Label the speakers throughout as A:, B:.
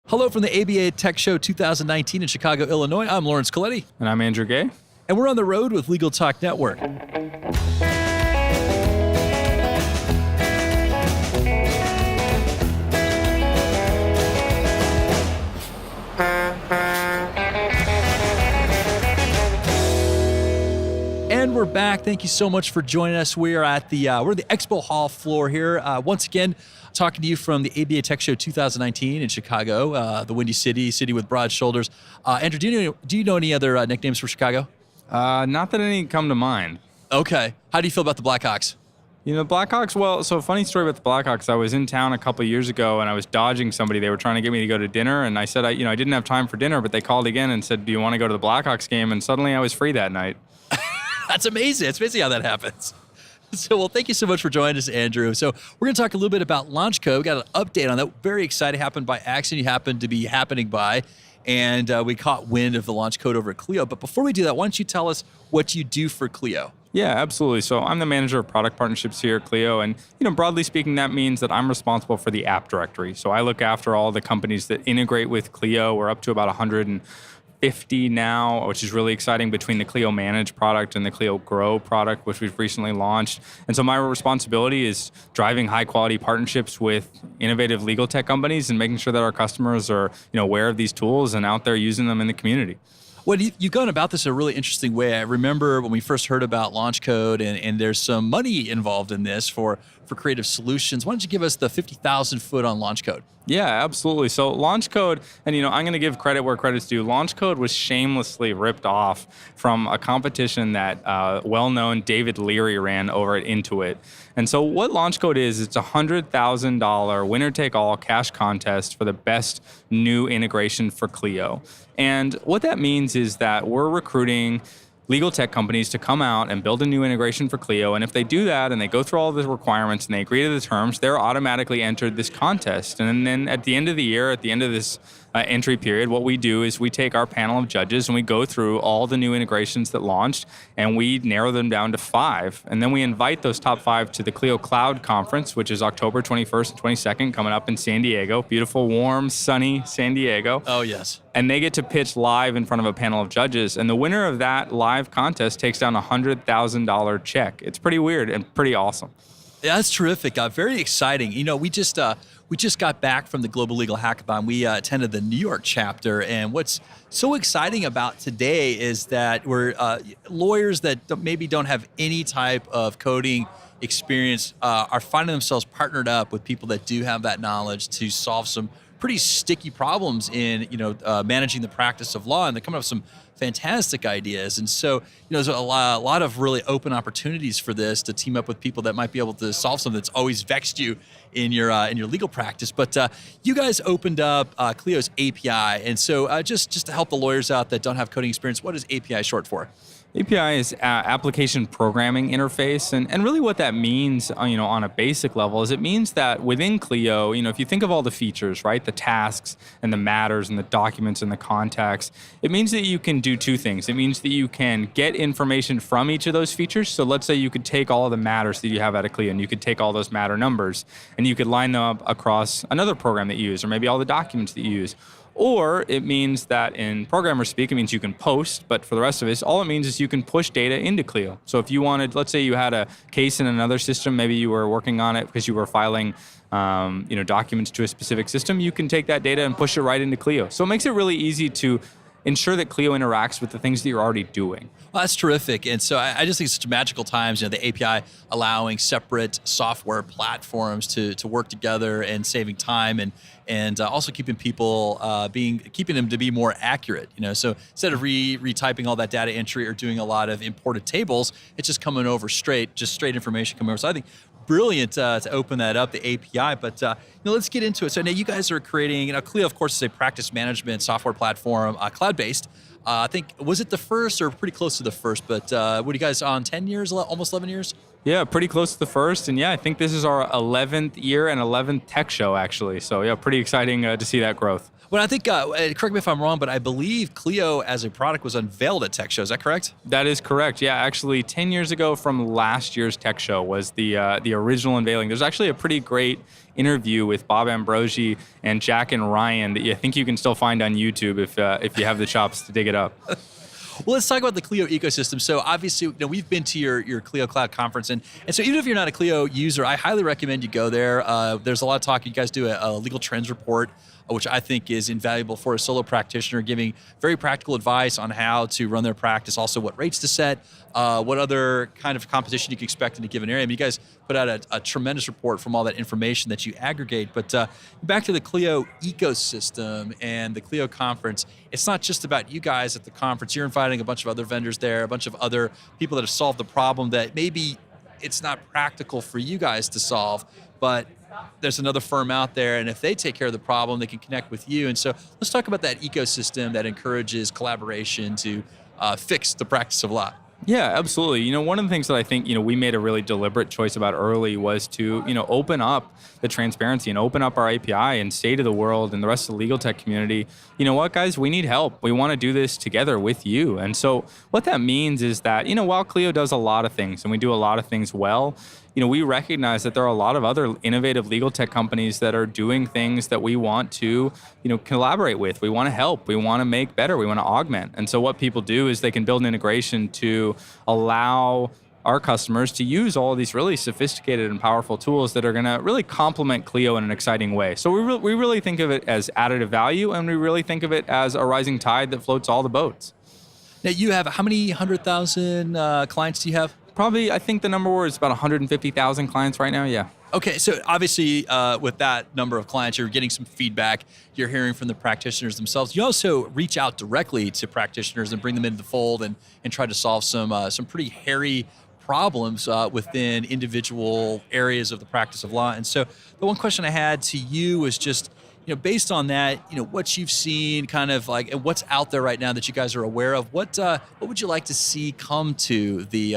A: Hello from the ABA Tech Show 2019 in Chicago, Illinois. I'm Laurence Colletti.
B: And I'm Andrew Gay.
A: And we're on the road with Legal Talk Network. And we're back. Thank you so much for joining us. We're at the Expo Hall floor here. Once again, talking to you from the ABA Tech Show 2019 in Chicago, the Windy City with broad shoulders. Andrew, do you know any other nicknames for Chicago?
B: Not that any come to mind.
A: Okay. How do you feel about the Blackhawks?
B: You know, Blackhawks, well, so funny story about the Blackhawks. I was in town a couple of years ago and I was dodging somebody. They were trying to get me to go to dinner and I said, I didn't have time for dinner, but they called again and said, do you want to go to the Blackhawks game? And suddenly I was free that night.
A: That's amazing. It's amazing how that happens. So, well, thank you so much for joining us, Andrew. So we're going to talk a little bit about Launch Code. We got an update on that. Very exciting. Happened by accident. You happened to be happening by. And we caught wind of the Launch Code over at Clio. But before we do that, why don't you tell us what you do for Clio?
B: Yeah, absolutely. So I'm the manager of product partnerships here at Clio. And, broadly speaking, that means that I'm responsible for the app directory. So I look after all the companies that integrate with Clio. We're up to about 150 now, which is really exciting, between the Clio Manage product and the Clio Grow product, which we've recently launched. And so my responsibility is driving high quality partnerships with innovative legal tech companies and making sure that our customers are aware of these tools and out there using them in the community.
A: Well, you've gone about this a really interesting way. I remember when we first heard about Launch Code, and there's some money involved in this for creative solutions. Why don't you give us the 50,000 foot on Launch Code?
B: Yeah, absolutely. So Launch Code, and I'm going to give credit where credit's due. Launch Code was shamelessly ripped off from a competition that well-known David Leary ran over at Intuit. And so what Launch Code is, it's a $100,000 winner-take-all cash contest for the best new integration for Clio. And what that means is that we're recruiting legal tech companies to come out and build a new integration for Clio. And if they do that and they go through all the requirements and they agree to the terms, they're automatically entered this contest. And then at the end of the year, at the end of this entry period, what we do is we take our panel of judges and we go through all the new integrations that launched and we narrow them down to 5. And then we invite those top 5 to the Clio Cloud Conference, which is October 21st and 22nd, coming up in San Diego. Beautiful, warm, sunny San Diego.
A: Oh, yes.
B: And they get to pitch live in front of a panel of judges. And the winner of that live contest takes down a $100,000 check. It's pretty weird and pretty awesome.
A: Yeah, that's terrific. Very exciting. We just got back from the Global Legal Hackathon. We attended the New York chapter, and what's so exciting about today is that we're lawyers that maybe don't have any type of coding experience are finding themselves partnered up with people that do have that knowledge to solve some pretty sticky problems in managing the practice of law, and they're coming up with some fantastic ideas. And so there's a lot of really open opportunities for this to team up with people that might be able to solve something that's always vexed you in your legal practice. But you guys opened up Clio's API, and so just to help the lawyers out that don't have coding experience, what is API short for?
B: API is application programming interface, and really what that means, on a basic level, is it means that within Clio, if you think of all the features, right, the tasks and the matters and the documents and the contacts, it means that you can do 2 things. It means that you can get information from each of those features. So let's say you could take all of the matters that you have out of Clio, and you could take all those matter numbers, and you could line them up across another program that you use, or maybe all the documents that you use. Or it means that in programmer speak, it means you can post, but for the rest of us, all it means is you can push data into Clio. So if you wanted, let's say you had a case in another system, maybe you were working on it because you were filing documents to a specific system, you can take that data and push it right into Clio. So it makes it really easy to ensure that Clio interacts with the things that you're already doing.
A: Well, that's terrific. And so I just think it's such magical times, the API allowing separate software platforms to work together and saving time and also keeping people keeping them to be more accurate. So instead of retyping all that data entry or doing a lot of imported tables, it's just coming over straight information coming over. So I think brilliant to open that up, the API. But let's get into it. So now you guys are creating, Clio, of course, is a practice management software platform, cloud-based. I think, was it the first or pretty close to the first? But what are you guys on, 10 years, almost 11 years?
B: Yeah, pretty close to the first. And yeah, I think this is our 11th year and 11th tech show, actually. So yeah, pretty exciting to see that growth.
A: Well, I think, correct me if I'm wrong, but I believe Clio as a product was unveiled at Tech Show. Is that correct?
B: That is correct. Yeah, actually, 10 years ago from last year's tech show was the original unveiling. There's actually a pretty great interview with Bob Ambrogi and Jack and Ryan that I think you can still find on YouTube if you have the chops to dig it up.
A: Well, let's talk about the Clio ecosystem. So obviously, we've been to your Clio Cloud conference, and so even if you're not a Clio user, I highly recommend you go there. There's a lot of talk. You guys do a legal trends report, which I think is invaluable for a solo practitioner, giving very practical advice on how to run their practice, also what rates to set, what other kind of competition you can expect in a given area. I mean, you guys put out a tremendous report from all that information that you aggregate. But back to the Clio ecosystem and the Clio conference, it's not just about you guys at the conference. You're inviting a bunch of other vendors there, a bunch of other people that have solved the problem that maybe it's not practical for you guys to solve, but there's another firm out there, and if they take care of the problem, they can connect with you. And so let's talk about that ecosystem that encourages collaboration to fix the practice of law.
B: Yeah, absolutely. One of the things that I think, we made a really deliberate choice about early was to, open up the transparency and open up our API and say to the world and the rest of the legal tech community, you know what, guys, we need help. We want to do this together with you. And so what that means is that, while Clio does a lot of things and we do a lot of things well, we recognize that there are a lot of other innovative legal tech companies that are doing things that we want to, collaborate with. We want to help. We want to make better. We want to augment. And so what people do is they can build an integration to allow our customers to use all of these really sophisticated and powerful tools that are going to really complement Clio in an exciting way. So we really think of it as additive value, and we really think of it as a rising tide that floats all the boats.
A: Now, you have how many 100,000 clients do you have?
B: Probably, I think the number is about 150,000 clients right now, yeah.
A: Okay, so obviously with that number of clients, you're getting some feedback, you're hearing from the practitioners themselves. You also reach out directly to practitioners and bring them into the fold and try to solve some pretty hairy problems within individual areas of the practice of law. And so the one question I had to you was just, based on that, what you've seen, kind of like what's out there right now that you guys are aware of. What would you like to see come to the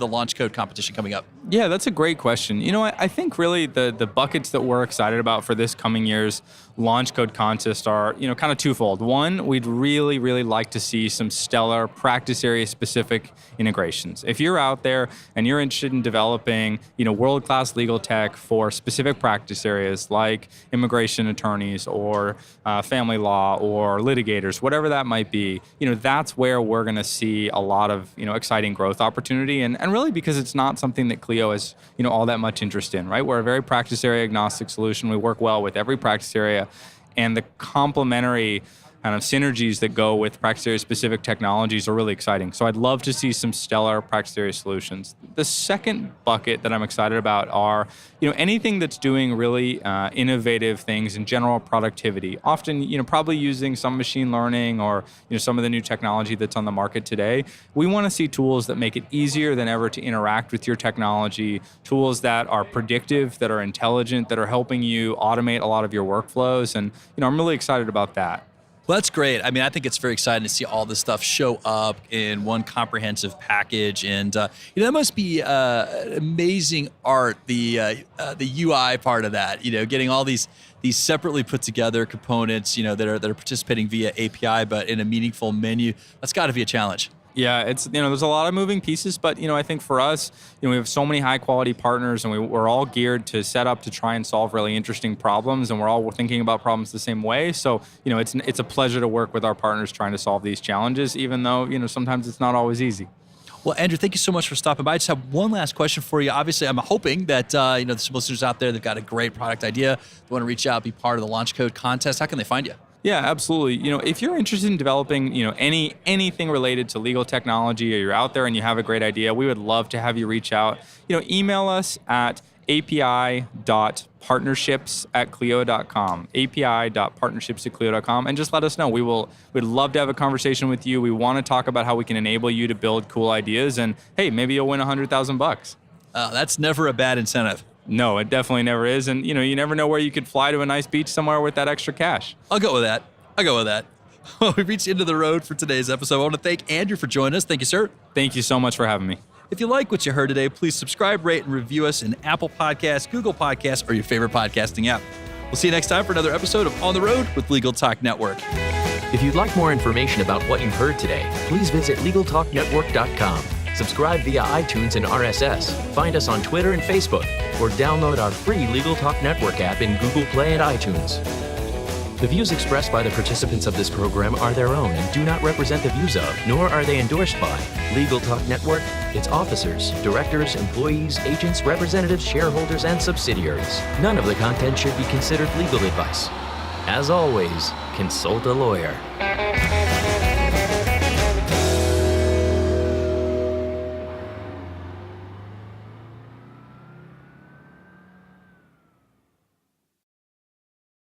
A: launch code competition coming up?
B: Yeah, that's a great question. I think really the buckets that we're excited about for this coming year's launch code contest are, kind of twofold. One, we'd really, really like to see some stellar practice area specific integrations. If you're out there and you're interested in developing, world-class legal tech for specific practice areas like immigration attorneys or family law or litigators, whatever that might be, that's where we're going to see a lot of, exciting growth opportunity. And really because it's not something that Clio has, all that much interest in, right? We're a very practice area agnostic solution. We work well with every practice area, and the complementary kind of synergies that go with practice area specific technologies are really exciting. So I'd love to see some stellar practice area solutions. The second bucket that I'm excited about are, anything that's doing really innovative things in general productivity. Often, probably using some machine learning or, some of the new technology that's on the market today. We want to see tools that make it easier than ever to interact with your technology, tools that are predictive, that are intelligent, that are helping you automate a lot of your workflows. And, I'm really excited about that.
A: Well, that's great. I mean, I think it's very exciting to see all this stuff show up in one comprehensive package, and that must be amazing art. The UI part of that, getting all these separately put together components, that are participating via API, but in a meaningful menu. That's got to be a challenge.
B: Yeah, it's there's a lot of moving pieces, but I think for us, we have so many high quality partners, and we're all geared to set up to try and solve really interesting problems, and we're all thinking about problems the same way. So it's a pleasure to work with our partners trying to solve these challenges, even though sometimes it's not always easy.
A: Well, Andrew, thank you so much for stopping by. I just have one last question for you. Obviously, I'm hoping that there's some listeners out there that've got a great product idea, they want to reach out, be part of the Launch Code contest. How can they find you?
B: Yeah, absolutely. If you're interested in developing, anything related to legal technology, or you're out there and you have a great idea, we would love to have you reach out. Email us at api.partnerships@clio.com, api.partnerships@clio.com, and just let us know. We'd love to have a conversation with you. We want to talk about how we can enable you to build cool ideas, and hey, maybe you'll win $100,000.
A: That's never a bad incentive.
B: No, it definitely never is. And, you never know where you could fly to a nice beach somewhere with that extra cash.
A: I'll go with that. Well, we've reached the end of the road for today's episode. I want to thank Andrew for joining us. Thank you, sir.
B: Thank you so much for having me.
A: If you like what you heard today, please subscribe, rate, and review us in Apple Podcasts, Google Podcasts, or your favorite podcasting app. We'll see you next time for another episode of On the Road with Legal Talk Network.
C: If you'd like more information about what you've heard today, please visit LegalTalkNetwork.com. Subscribe via iTunes and RSS. Find us on Twitter and Facebook, or download our free Legal Talk Network app in Google Play and iTunes. The views expressed by the participants of this program are their own and do not represent the views of, nor are they endorsed by, Legal Talk Network, its officers, directors, employees, agents, representatives, shareholders, and subsidiaries. None of the content should be considered legal advice. As always, consult a lawyer.